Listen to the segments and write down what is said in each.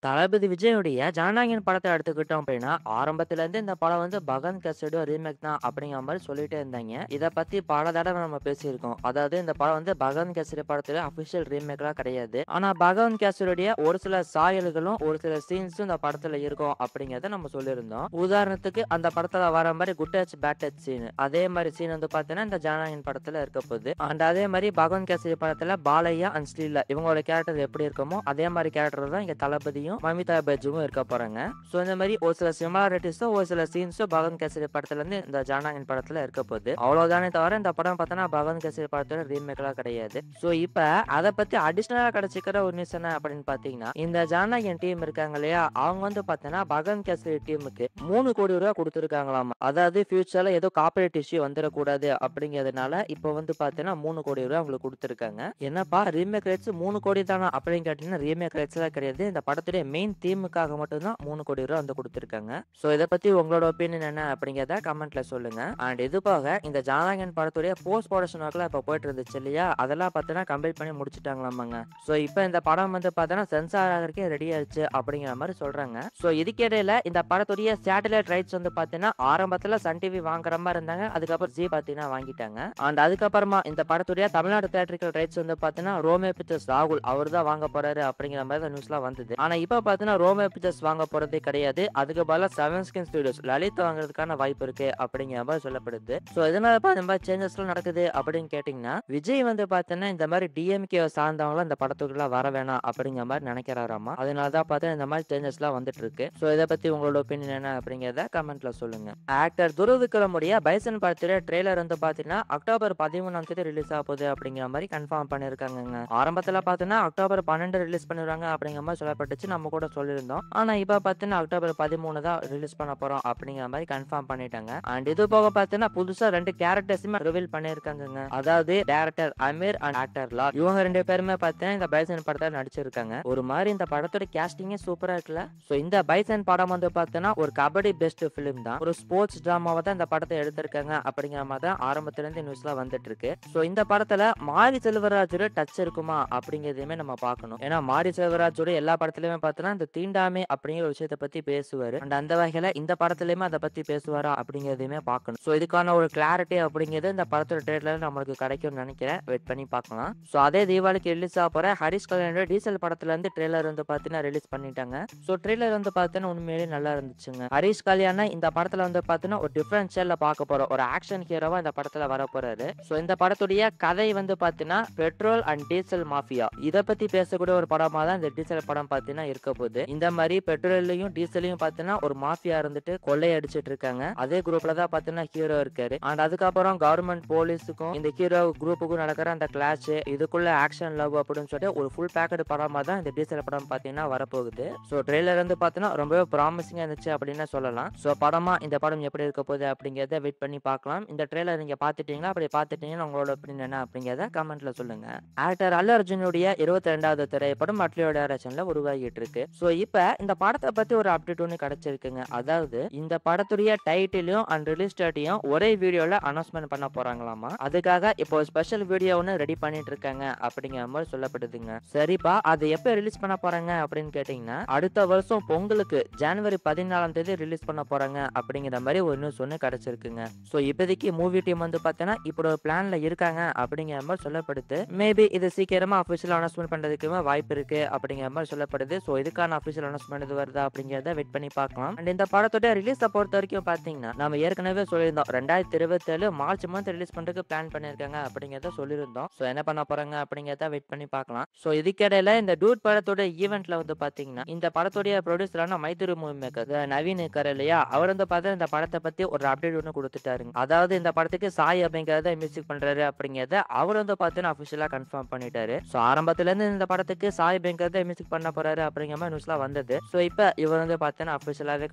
தளபதி விஜயுடைய ஜனநாயகன் படத்த எடுத்துக்கிட்டோம் அப்படின்னா, ஆரம்பத்துலேருந்து இந்த படம் வந்து பகன் கேசரியோட ரீமேக் தான் அப்படிங்கிற மாரி சொல்லிட்டே இருந்தாய்ங்க. இத பத்தி பல தடவ நம்ம பேசியிருக்கோம். அதாவது இந்த படம் வந்து பகவன் கேசரி படத்துல அஃபிஷியல் ரீமேக்லாம் கிடையாது. ஆனா பகவன் கேசரியுடைய ஒரு சில சாயல்களும், ஒரு சில சீன்ஸும் இந்த படத்துல இருக்கும் அப்படிங்கிறத நம்ம சொல்லியிருந்தோம். உதாரணத்துக்கு அந்த படத்துல வர மாரி good touch, bad touch scene. அதே மாரி சீன் வந்து பார்த்தீங்கன்னா, இந்த ஜனநாயகன் படத்துல இருக்க போகுது. அண்ட் அதே மாரி பகவன் கேசரி படத்துல பாலையா அண்ட் ஸ்ரீலா இவங்களோட கேரக்டர் எப்படி இருக்குமோ, அதே மாரி கேரக்டர் தான் இங்க தளபதியும் மமிதா பஜ்ஜுவும் இருக்க போறாங்க. ஸோ இந்த மாரி ஒரு சில சிமிலாரிட்டீஸும் ஒரு சில சீன்ஸும் பகவன் கேசரி படத்துலேருந்து இந்த ஜனநாயகன் படத்துல இருக்க போகுது. அவ்வளவுதானே தவிர இந்த படம் பார்த்தோன்னா பகவன் கேசரி படத்தோட ரீமேக்லாம் கிடையாது. ஸோ இப்ப அத பத்தி அடிஷனலா கிடைச்சிக்கிற ஒரு நியூஸ் என்ன அப்படின்னு பார்த்தீங்கன்னா, இந்த ஜனநாயகன் டீம் இருக்காங்க இல்லையா, அவங்க வந்து பார்த்தீங்கன்னா பகவன் கேசரி டீமுக்கு ₹3,00,00,000 குடுத்துருக்காங்களாமா. அதாவது ஃபியூச்சர்ல ஏதோ காப்பிரைட் இஷ்யூ வந்துரக்கூடாது அப்படிங்கிறதுனால இப்ப வந்து பார்த்தீங்கன்னா ₹3,00,00,000 அவங்களுக்கு குடுத்துருக்காங்க. என்னப்பா ரீமேக் ரைட்ஸ் 3,00,00,000 தானா அப்படின்னு கேட்டீங்கன்னா, ரீமேக் ரைட்ஸ்லாம் கிடையாது. இந்த படத்துடைய மெயின் தீமுக்காக மட்டும் தான் ₹3,00,00,000 வந்து குடுத்துருக்காங்க. ஸோ இத பத்தி உங்களோட ஒப்பீனியன் என்ன அப்படிங்கிறத கமெண்ட்ல சொல்லுங்க. அண்ட் இது போக இந்த ஜனநாயகன் படத்துடைய போஸ்ட் ப்ரொடக்ஷன் ஒர்க்லாம் இப்ப போயிட்டு இருந்துச்சு இல்லையா, அதெல்லாம் பார்த்தீங்கன்னா கம்ப்ளீட் பண்ணி முடிச்சுட்டாங்களாமாங்க. ஸோ இப்ப இந்த படம் வந்து பார்த்தீங்கன்னா சென்சார் ஆகறதுக்கே ரெடி ஆயிருச்சு அப்படிங்கிற மாரி சொல்றாங்க. ஸோ இதுக்கிடையில இந்த படத்துடைய சேட்டலைட் ரைட்ஸ் வந்து பார்த்தீங்கன்னா ஆரம்பத்துல சன் டிவி வாங்குற மாரி இருந்தாங்க. அதுக்கப்புறம் ஜீ பார்த்தீங்கன்னா வாங்கிட்டாங்க. அண்ட் அதுக்கப்புறமா இந்த படத்துடைய தமிழ்நாடு தியேட்ரிக்கல் ரைட்ஸ் வந்து பார்த்தீங்கன்னா ரோமியோ பிக்சர்ஸ் ராகுல் அவர் தான் வாங்க போறாரு அப்படிங்கிற மாரி தான் நியூஸ்லாம் வந்தது. ஆனா இப்ப பார்த்தீங்கன்னா ரோமியோ பிக்சர்ஸ் வாங்க போறதே கிடையாது. அதுக்கு பதிலா செவன் ஸ்கிரீன் ஸ்டுடியோஸ் லலித் வாங்குறதுக்கான வாய்ப்பு இருக்கு அப்படிங்கிற மாரி சொல்லப்படுது. ஸோ எதனாலப்பா இந்த மாரி சேஞ்சஸ்லாம் நடக்குது அப்படின்னு கேட்டீங்கன்னா, விஜய் வந்து பார்த்தீங்கன்னா இந்த மாரி டிஎம்கேவ சார்ந்தவங்கலாம் இந்த படத்துக்குள்ள வர வேணாம் அப்படிங்கிற மாரி நெனைக்கிறாராமா. அதனால தான் பார்த்தீங்கன்னா இந்த மாரி சேஞ்சஸ்லாம் வந்துட்டு இருக்கு. ஸோ இத பத்தி உங்களோட ஒப்பீனியன் என்ன அப்படிங்கிறத கமெண்ட்ல சொல்லுங்க. ஆக்டர் துருவ் விக்ரமுடைய பைசன் படத்துடைய ட்ரெய்லர் வந்து பார்த்தீங்கன்னா அக்டோபர் 13ஆம் தேதி ரிலீஸ் ஆக போகுது அப்படிங்கிற மாரி கன்ஃபார்ம் பண்ணியிருக்காங்கங்க. ஆரம்பத்துல பார்த்தீங்கன்னா அக்டோபர் 12 ரிலீஸ் பண்ணிடுவாங்க அப்படிங்கிற மாரி சொல்லப்பட்டுச்சு. நம்ம கூட சொல்லியிருந்தோம். ஆனா இப்ப பார்த்தீங்கன்னா அக்டோபர் 13 தான் ரிலீஸ் பண்ண போறோம் அப்படிங்கிற மாரி கன்ஃபார்ம் பண்ணிட்டாங்க. அண்ட் இது போக பார்த்தீங்கன்னா புதுசா 2 கேரக்டர்ஸுமே ரிவீல் பண்ணியிருக்காங்கங்க. அதாவது director Ameer and actor Lal இவங்க 2 பேருமே பார்த்தீங்கன்னா இந்த பைசன் படத்துல நடிச்சிருக்காங்க. ஒரு மாரி இந்த படத்தோட கேஸ்டிங்கே சூப்பரா இருக்குல்ல. சோ இந்த பைசன் படம் வந்து பார்த்தீங்கன்னா ஒரு கபடி பெஸ்ட் ஃபிலிம் தான். ஒரு ஸ்போர்ட்ஸ் டிராமாவா தான் இந்த படத்தை எடுத்திருக்காங்க அப்படிங்கிற மாதிரி தான் ஆரம்பத்துல இருந்து நியூஸ்லாம் வந்துட்டு இருக்கு. சோ இந்த படத்துல மாரி செல்வராஜோட டச் இருக்குமா அப்படிங்கிறதையுமே நம்ம பார்க்கணும். ஏன்னா மாரி செல்வராஜோட எல்லா படத்துலயுமே பார்த்தோன்னா இந்த தீண்டாமை அப்படிங்கிற விஷயத்தை பத்தி பேசுவாரு. அண்ட் அந்த வகையில இந்த படத்துலயுமே அதை பத்தி பேசுவாரா அப்படிங்கிறதையுமே பார்க்கணும். ஸோ இதுக்கான ஒரு கிளாரிட்டி அப்படிங்கிறது இந்த படத்தோட ட்ரெய்லர்ல நம்மளுக்கு கிடைக்கும்னு நினைக்கிறேன். வெயிட் பண்ணி பார்க்கலாம். ஸோ அதே தீபாவளிக்கு ரிலீஸ் ஆக போற ஹரிஷ் கல்யாணோட டீசல் படத்துல இருந்து ட்ரெய்லர் வந்து பார்த்தீங்கன்னா ரிலீஸ் பண்ணிட்டாங்க. ஸோ ட்ரெய்லர் வந்து பார்த்தீங்கன்னா உண்மையிலேயே நல்லா இருந்துச்சுங்க. ஹரிஷ் கல்யாண இந்த படத்துல வந்து பார்த்தீங்கன்னா ஒரு டிஃபரண்ட் ஷேட்ல பார்க்க போறோம். ஒரு ஆக்ஷன் ஹீரோவா இந்த படத்துல வர போறாரு. ஸோ இந்த படத்துடைய கதை வந்து பார்த்தீங்கன்னா பெட்ரோல் அண்ட் டீசல் மாஃபியா இத பத்தி பேசக்கூடிய ஒரு படமா தான் இந்த டீசல் படம் பார்த்தீங்கன்னா இருக்க போகுது. இந்த மாதிரி பெட்ரோல்லையும் டீசலையும் பார்த்தீங்கன்னா ஒரு மாஃபியா இருந்துட்டு கொள்ளை அடிச்சிட்டு இருக்காங்க. அதே குரூப்ல தான் பார்த்தீங்கன்னா ஹீரோ இருக்காரு. அண்ட் அதுக்கப்புறம் கவர்மெண்ட் போலீஸுக்கும் இந்த ஹீரோ குரூப்புக்கும் நடக்கிற அந்த கிளாஷ் இதுக்குள்ள ஆக்ஷன் லவ் அப்படின்னு சொல்லிட்டு ஒரு ஃபுல் பேக்கெட் படமா தான் இந்த டீசல் படம் பார்த்தீங்கன்னா வரப்போகுது. ஸோ ட்ரெய்லர் வந்து பார்த்தீங்கன்னா ரொம்பவே ப்ராமிசிங்கா இருந்துச்சு அப்படின்னு சொல்லலாம். ஸோ படமா இந்த படம் எப்படி இருக்க போகுது அப்படிங்கிறத வெயிட் பண்ணி பார்க்கலாம். இந்த ட்ரெய்லர் நீங்க பார்த்துட்டீங்களா? அப்படி பார்த்துட்டீங்கன்னா உங்களோட ஒப்பீனியன் என்ன அப்படிங்கிறத கமெண்ட்ல சொல்லுங்க. ஆக்டர் அல்லு அர்ஜுனுடைய 22வது திரைப்படம் அட்லியோட டைரக்ஷன்ல உருவாகிட்டு இருக்கு. சோ இப்ப இந்த படத்தை பத்தி ஒரு அப்டேட் ஒன்று கிடைச்சிருக்குங்க. அதாவது இந்த படத்துடைய டைட்டிலும் அண்ட் ரிலீஸ் டேட்டையும் ஒரே வீடியோல அனௌன்ஸ்மெண்ட் பண்ண போறாங்களாமா. அதுக்காக இப்போ ஸ்பெஷல் வீடியோ ஒன்று ரெடி பண்ணிட்டு இருக்காங்க அப்படிங்கிற மாதிரி சொல்லப்படுதுங்க. சரிப்பா அது எப்ப ரிலீஸ் பண்ண போறாங்க அப்படின்னு கேட்டீங்கன்னா அடுத்த வருஷம் பொங்கலுக்கு ஜனவரி 14ஆம் தேதி ரிலீஸ் பண்ண போறாங்க அப்படிங்கிற மாதிரி ஒரு நியூஸ் ஒன்று கிடைச்சிருக்குங்க. சோ இப்போதைக்கு மூவி டீம் வந்து பார்த்தீங்கன்னா இப்போ ஒரு பிளான்ல இருக்காங்க அப்படிங்கிற மாதிரி சொல்லப்படுது. மேபி இது சீக்கிரமா அபிஷியல் அனௌன்ஸ்மெண்ட் பண்றதுக்குமே வாய்ப்பு இருக்கு அப்படிங்கிற மாதிரி சொல்லப்படுது. ஸோ இதுக்கான அபிஷியல் அனௌன்ஸ்மெண்ட் இது வருதா அப்படிங்கிறத வெயிட் பண்ணி பார்க்கலாம். அண்ட் இந்த படத்தோட ரிலீஸை பொறுத்த வரைக்கும் பார்த்தீங்கன்னா நம்ம ஏற்கனவே சொல்லியிருந்தோம் 2027 மார்ச் மந்த் ரிலீஸ் பண்றதுக்கு பிளான் பண்ணியிருக்காங்க அப்படிங்கிறத சொல்லியிருந்தோம். ஸோ என்ன பண்ண போறாங்க அப்படிங்கிறத வெயிட் பண்ணி பார்க்கலாம். ஸோ இதுக்கிடையில இந்த டூட் படத்தோட ஈவெண்ட்ல வந்து பார்த்தீங்கன்னா இந்த படத்துடைய ப்ரொடியூசரான மைத்திரி மூவி மேக்கர் நவீன் இருக்காரு இல்லையா, அவர் வந்து பார்த்தா இந்த படத்தை பத்தி ஒரு அப்டேட் ஒன்று கொடுத்துட்டாருங்க. அதாவது இந்த படத்துக்கு சாய் அப்படிங்கிறத மியூசிக் பண்றாரு அப்படிங்கிறத அவர் வந்து பார்த்தீங்கன்னா அபிஷியலா கன்ஃபார்ம் பண்ணிட்டாரு. ஸோ ஆரம்பத்துல இருந்து இந்த படத்துக்கு சாய் பெங்கர் தான் மியூசிக் பண்ண போறாரு அப்படிங்கிற மாதிரி நியூஸ்லாம் வந்தது. ஸோ இப்போ இவர் வந்து பார்த்தீங்கன்னா அபிஷியலாவே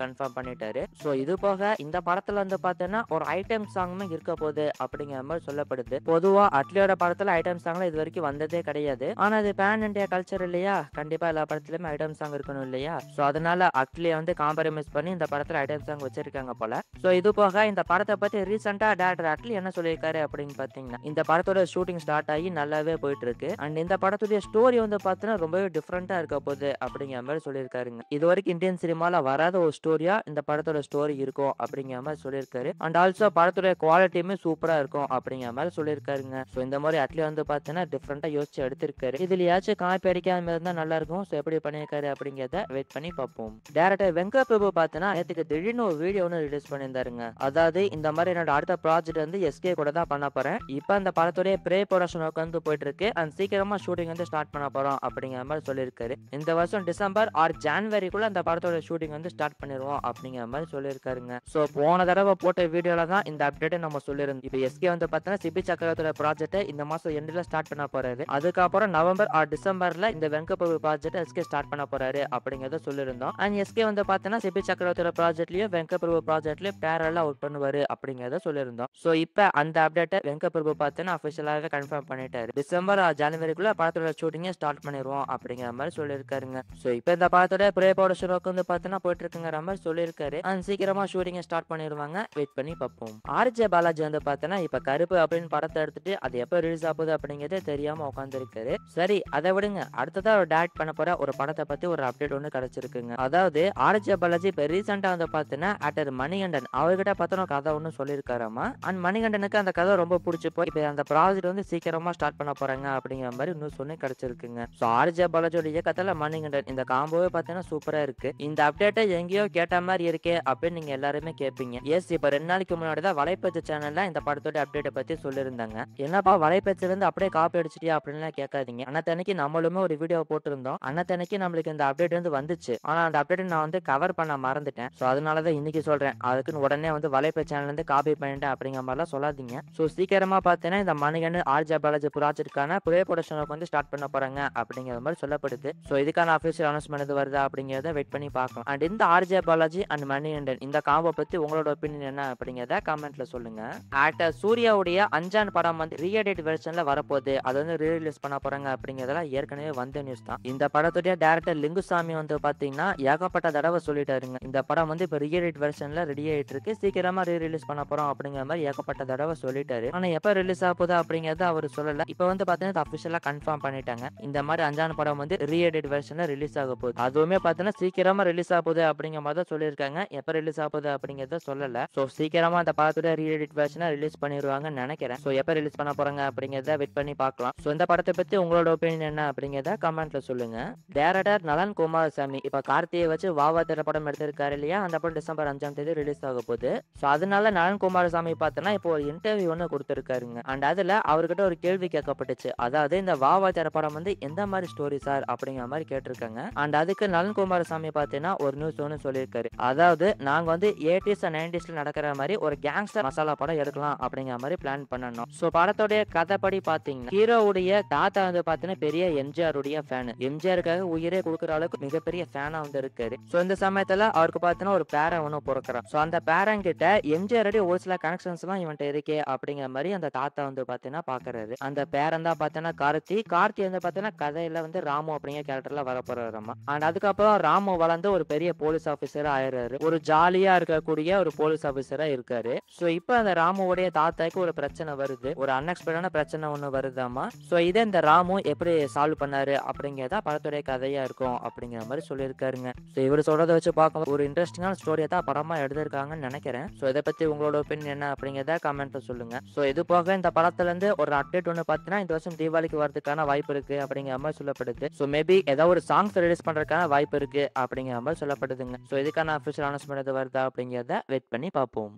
கன்ஃபார்ம் பண்ணிட்டாரு. ஸோ இது போக இந்த படத்துல வந்து பார்த்தீங்கன்னா ஒரு ஐட்டம் சாங்குமே இருக்க போகுது அப்படிங்கிற மாதிரி சொல்லப்படுது. பொதுவா அட்லியோட படத்துல ஐட்டம் சாங்லாம் இது வரைக்கும் வந்ததே கிடையாது. ஆனா இது பேன் இண்டியா கல்ச்சர் இல்லையா, கண்டிப்பா எல்லா படத்துலயுமே ஐட்டம் சாங் இருக்கணும் இல்லையா. ஸோ அதனால அட்லியை வந்து காம்ப்ரமைஸ் பண்ணி இந்த படத்துல ஐட்டம் சாங் வச்சிருக்காங்க போல. ஸோ இது போக இந்த படத்தை பத்தி ரீசெண்டா டேரக்டர் அட்லி என்ன சொல்லியிருக்காரு அப்படின்னு பார்த்தீங்கன்னா இந்த படத்தோட ஷூட்டிங் ஸ்டார்ட் ஆகி நல்லாவே போயிட்டு இருக்கு. அண்ட் இந்த படத்துடைய ஸ்டோரி வந்து பார்த்தீங்கன்னா ரொம்பவே டிஃப்ரெண்டா இருக்க போகுது அப்படி அப்படிங்கிற மாதிரி சொல்லியிருக்காருங்க. இது வரைக்கும் இந்தியன் சினிமால வராத ஒரு ஸ்டோரியா இந்த படத்தோட ஸ்டோரி இருக்கும் அப்படிங்கிற மாதிரி சொல்லியிருக்காரு. அண்ட் ஆல்சோ படத்தோட குவாலிட்டியுமே சூப்பரா இருக்கும் அப்படிங்கிற மாதிரி சொல்லியிருக்காருங்க. ஸோ இந்த மாதிரி அட்லி வந்து பார்த்தீங்கன்னா டிஃப்ரெண்டா யோசிச்சு எடுத்திருக்காரு. இதுலயாச்சும் காப்பி அடிக்காம இருந்தா நல்லா இருக்கும். ஸோ எப்படி பண்ணியிருக்காரு அப்படிங்கிறத வெயிட் பண்ணி பார்ப்போம். டைரக்டர் வெங்கட் பிரபு பார்த்தீங்கன்னா நேற்றுக்கு திடீர்னு ஒரு வீடியோ ஒன்று ரிலீஸ் பண்ணியிருந்தாருங்க. அதாவது இந்த மாதிரி என்னோட அடுத்த ப்ராஜெக்ட் வந்து எஸ்கே கூட தான் பண்ண போறேன். இப்போ அந்த படத்துடைய ப்ரே ப்ரொடக்ஷன் ஒர்க் வந்து போயிட்டு இருக்கு. அண்ட் சீக்கிரமா ஷூட்டிங் வந்து ஸ்டார்ட் பண்ண போறோம் அப்படிங்கிற மாதிரி சொல்லியிருக்காரு. இந்த வருஷம் டிசம்பர் ஆர் ஜான்வரிக்குள்ள அந்த படத்தோட ஷூட்டிங் வந்து ஸ்டார்ட் பண்ணிடுவோம் அப்படிங்கிற மாதிரி சொல்லியிருக்காருங்க. ஸோ போன தடவை போட்ட வீடியோல தான் இந்த அப்டேட்டை நம்ம சொல்லியிருந்தோம். இப்போ எஸ்கே வந்து பார்த்தீங்கன்னா சிபி சக்கரவர்த்தியோட ப்ராஜெக்ட் இந்த மாசம் எண்டில் ஸ்டார்ட் பண்ண போறாரு. அதுக்கப்புறம் நவம்பர் ஆர் டிசம்பர்ல இந்த Venkat Prabhu project SK start பண்ண போறாரு அப்படிங்கிறத சொல்லியிருந்தோம். அண்ட் எஸ்கே வந்து பார்த்தீங்கன்னா சிபி சக்கரவர்த்தியோட ப்ராஜெக்ட்லயும் வெங்கட் பிரபு ப்ராஜெக்ட்லயும் பேரலா ஒர்க் பண்ணுவாரு அப்படிங்கிறத சொல்லியிருந்தோம். ஸோ இப்போ அந்த அப்டேட்டை வெங்கட் பிரபு பார்த்தீங்கன்னா அஃபிஷியலாக கன்ஃபார்ம் பண்ணிட்டாரு. டிசம்பர் ஆர் ஜனவரிக்குள்ள படத்தோட ஷூட்டிங்கை ஸ்டார்ட் பண்ணிடுவோம் அப்படிங்கிற மாதிரி சொல்லியிருக்காருங்க. ஸோ இப்போ இந்த படத்தோட ப்ரே ப்ரொடக்ஷன் ஒர்க் வந்து பார்த்தீங்கன்னா போயிட்டு இருக்குங்கிற மாதிரி சொல்லியிருக்காரு. அண்ட் சீக்கிரமா ஷூட்டிங்கை ஸ்டார்ட் பண்ணிடுவாங்க. வெயிட் பண்ணி பார்ப்போம். ஆர்ஜே பாலாஜி வந்து பார்த்தீங்கன்னா இப்போ கருப்பு அப்படின்னு படத்தை எடுத்துட்டு அது எப்போ ரிலீஸ் ஆகுது அப்படிங்கிறதே தெரியாம உட்காந்துருக்காரு. சரி அதை விடுங்க, அடுத்ததா ஒரு டைரக்ட் பண்ண போற ஒரு படத்தை பத்தி ஒரு அப்டேட் ஒன்று கிடைச்சிருக்குங்க. அதாவது ஆர்ஜே பாலாஜி இப்போ ரீசெண்டா வந்து பார்த்தீங்கன்னா ஆக்டர் மணிகண்டன் அவர்கிட்ட பார்த்தோன்னா கதை ஒன்று சொல்லியிருக்காராமா. அண்ட் மணிகண்டனுக்கு அந்த கதை ரொம்ப பிடிச்சி போய் இப்போ அந்த ப்ராஜெக்ட் வந்து சீக்கிரமா ஸ்டார்ட் பண்ண போறாங்க அப்படிங்கிற மாதிரி இன்னும் சொன்ன கிடைச்சிருக்குங்க. ஸோ ஆர்ஜே பாலாஜியோட இயக்கத்தில் மணிகண்டன் இந்த காம்போவே பார்த்தீங்கன்னா சூப்பரா இருக்கு. இந்த அப்டேட்டை எங்கேயோ கேட்ட மாதிரி இருக்கே அப்படின்னு நீங்க எல்லாருமே கேட்பீங்க. எஸ், இப்போ 2 நாளைக்கு முன்னாடி தான் வலைப்பேச்சு சேனல்ல இந்த படத்தோட அப்டேட்டை பத்தி சொல்லியிருந்தாங்க. என்னப்பா வலைப்பேச்சுல இருந்து அப்படியே காப்பி அடிச்சிட்டியா அப்படின்னு கேட்காதீங்க. அன்னத்தன்னைக்கு நம்மளுமே ஒரு வீடியோ போட்டிருந்தோம். அன்னத்தன்னைக்கு நம்மளுக்கு இந்த அப்டேட் வந்து வந்துச்சு. ஆனா அந்த அப்டேட் நான் வந்து கவர் பண்ண மறந்துட்டேன். ஸோ அதனாலதான் இன்னைக்கு சொல்றேன். அதுக்குன்னு உடனே வந்து வலைப்பேச்சு சேனல் இருந்து காப்பி பண்ணிட்டேன் அப்படிங்கிற மாதிரிலாம் சொல்லாதீங்க. ஸோ சீக்கிரமா பார்த்தீங்கன்னா இந்த மணிகண்டன் ஆர்ஜே பாலாஜி ப்ராஜெக்ட்கான ப்ரே ப்ரொடக்ஷன் வந்து ஸ்டார்ட் பண்ண போறாங்க அப்படிங்கிற மாதிரி சொல்லப்படுது. ஸோ இதுக்கான அஃபிஷியல் அனௌன்ஸ்மெண்ட் எது வருதா அப்படிங்கிறத வெயிட் பண்ணி பார்க்கலாம். அண்ட் இந்த ஆர்ஜே பாலாஜி அண்ட் மணிகண்டன் இந்த காம்போ பத்தி உங்களோட ஒப்பீனியன் என்ன அப்படிங்கிறத கமெண்ட்ல சொல்லுங்க. ஆக்டர் சூர்யாவுடைய அஞ்சான் படம் வந்து ரீஎடிட் வெர்ஷன்ல வரப்போகுது. அது வந்து ரீரிலீஸ் பண்ண போறாங்க அப்படிங்கிறதெல்லாம் ஏற்கனவே வந்த நியூஸ் தான். இந்த படத்துடைய டைரக்டர் லிங்குசாமி வந்து பாத்தீங்கன்னா ஏகப்பட்ட தடவை சொல்லிட்டாருங்க. இந்த படம் வந்து இப்போ ரீஎடிட் வெர்ஷன்ல ரெடி ஆயிட்டு இருக்கு, சீக்கிரமா ரீரிலீஸ் பண்ண போறோம் அப்படிங்கிற மாதிரி ஏகப்பட்ட தடவை சொல்லிட்டாரு. ஆனா எப்ப ரிலீஸ் ஆக போகுது அப்படிங்கறத அவர் சொல்லல. இப்போ வந்து பாத்தீங்கன்னா அஃபிஷியலா கன்ஃபார்ம் பண்ணிட்டாங்க. இந்த மாதிரி அஞ்சான் படம் வந்து ரீஎடிட் வெர்ஷன்ல ரிலீஸ் ஆக போகுது. அதுவுமே பாத்தீங்கன்னா சீக்கிரமா ரிலீஸ் ஆக போகுது அப்படிங்கிற மாதிரி தான் சொல்லியிருக்காங்க. எப்ப ரிலீஸ் ஆக போகுது அப்படிங்கறத சொல்லல. ஸோ சீக்கிரமா அந்த படத்தோட ரீஎடிட் வெர்ஷனை ரிலீஸ் பண்ணிடுவாங்கன்னு நினைக்கிறேன். ஸோ எப்ப ரிலீஸ் பண்ண போறாங்க அப்படிங்கறத வெயிட் பண்ணி பார்க்கலாம். ஸோ இந்த படத்தை பத்தி உங்களோட ஒப்பீனியன் என்ன அப்படிங்கறத கமெண்ட்ல சொல்லுங்க. டைரக்டர் நலன் குமாரசாமி இப்ப கார்த்தியை வச்சு வாவா திரைப்படம் எடுத்திருக்காரு இல்லையா, அந்த படம் டிசம்பர் 5ஆம் தேதி ரிலீஸ் ஆக போகுது. ஸோ அதனால நலன் குமாரசாமி பார்த்தோன்னா இப்போ ஒரு இன்டர்வியூ ஒன்று கொடுத்துருக்காருங்க. அண்ட் அதுல அவர்கிட்ட ஒரு கேள்வி கேட்கப்பட்டுச்சு. அதாவது இந்த வாவா திரைப்படம் வந்து எந்த மாதிரி ஸ்டோரி சார் அப்படிங்கிற மாதிரி கேட்டிருக்காங்க. அண்ட் அதுக்கு நலன் குமாரசாமி பார்த்தீங்கன்னா ஒரு நியூஸ் ஒன்று சொல்லியிருக்காரு. அதாவது நாங்க வந்து 80s and 90sல நடக்கிற மாதிரி ஒரு கேங்ஸ்டர் மசாலா படம் எடுக்கலாம் அப்படிங்கிற மாதிரி பிளான் பண்ணணும். ஸோ படத்தோடைய கதைப்படி பார்த்தீங்கன்னா ஹீரோவுடைய தாத்தா வந்து பார்த்தீங்கன்னா பெரிய எம்ஜிஆர் உடைய ஃபேன். எம்ஜிஆருக்காக உயிரே கொடுக்குற அளவுக்கு மிகப்பெரிய ஃபேனா வந்து இருக்காரு. ஸோ இந்த சமயத்துல அவருக்கு பார்த்தீங்கன்னா ஒரு பேரன் ஒன்று பிறக்கிறான். ஸோ அந்த பேரன் கிட்ட எம்ஜிஆர் ஒரு சில கனெக்ஷன்ஸ் எல்லாம் இவன்ட்ட இருக்கே அப்படிங்கிற மாதிரி அந்த தாத்தா வந்து பார்த்தீங்கன்னா பாக்குறாரு. அந்த பேரன் தான் பார்த்தீங்கன்னா கார்த்தி வந்து பார்த்தீங்கன்னா கதையில வந்து ராமு அப்படிங்கிற கேரக்டர்ல வரப்போறாராமா. அண்ட் அதுக்கப்புறம் ராமு வளர்ந்து ஒரு பெரிய போலீஸ் ஆபீசரா ஆயிடுறாரு. ஒரு ஜாலியா இருக்கக்கூடிய ஒரு போலீஸ் ஆபீசரா இருக்காரு. ஸோ இப்போ அந்த ராமுடைய தாத்தாக்கு ஒரு பிரச்சனை வருது, ஒரு அன்எக்ஸ்பெக்டான பிரச்சனை ஒன்று வருதாமா. ஸோ இதை இந்த ராமு எப்படி சால்வ் பண்ணாரு அப்படிங்கிறதா படத்துடைய கதையா இருக்கும் அப்படிங்கிற மாதிரி சொல்லியிருக்காருங்க. ஸோ இவர் சொல்றதை வச்சு பார்க்க ஒரு இன்ட்ரெஸ்டிங்கான ஸ்டோரியை தான் படமா எடுத்திருக்காங்கன்னு நினைக்கிறேன். ஸோ இதை பத்தி உங்களோட ஒப்பீனியன் என்ன அப்படிங்கிறத கமெண்ட்ல சொல்லுங்க. ஸோ இது போக இந்த படத்துல இருந்து ஒரு அப்டேட் ஒன்று பார்த்தீங்கன்னா இந்த வருஷம் தீபாவளிக்கு வரதுக்கான வாய்ப்பு இருக்கு அப்படிங்கிற மாதிரி சொல்லப்படுது. ஸோ மேபி ஏதாவது ஒரு சாங்ஸ் ரிலீஸ் பண்றதுக்கான வாய்ப்பு இருக்கு அப்படிங்கிற மாதிரி சொல்லப்படுதுங்க. ஸோ இதுக்கான அஃபிஷியல் அனௌன்ஸ்மெண்ட் எது வருதா அப்படிங்கிறத வெயிட் பண்ணி பார்ப்போம்.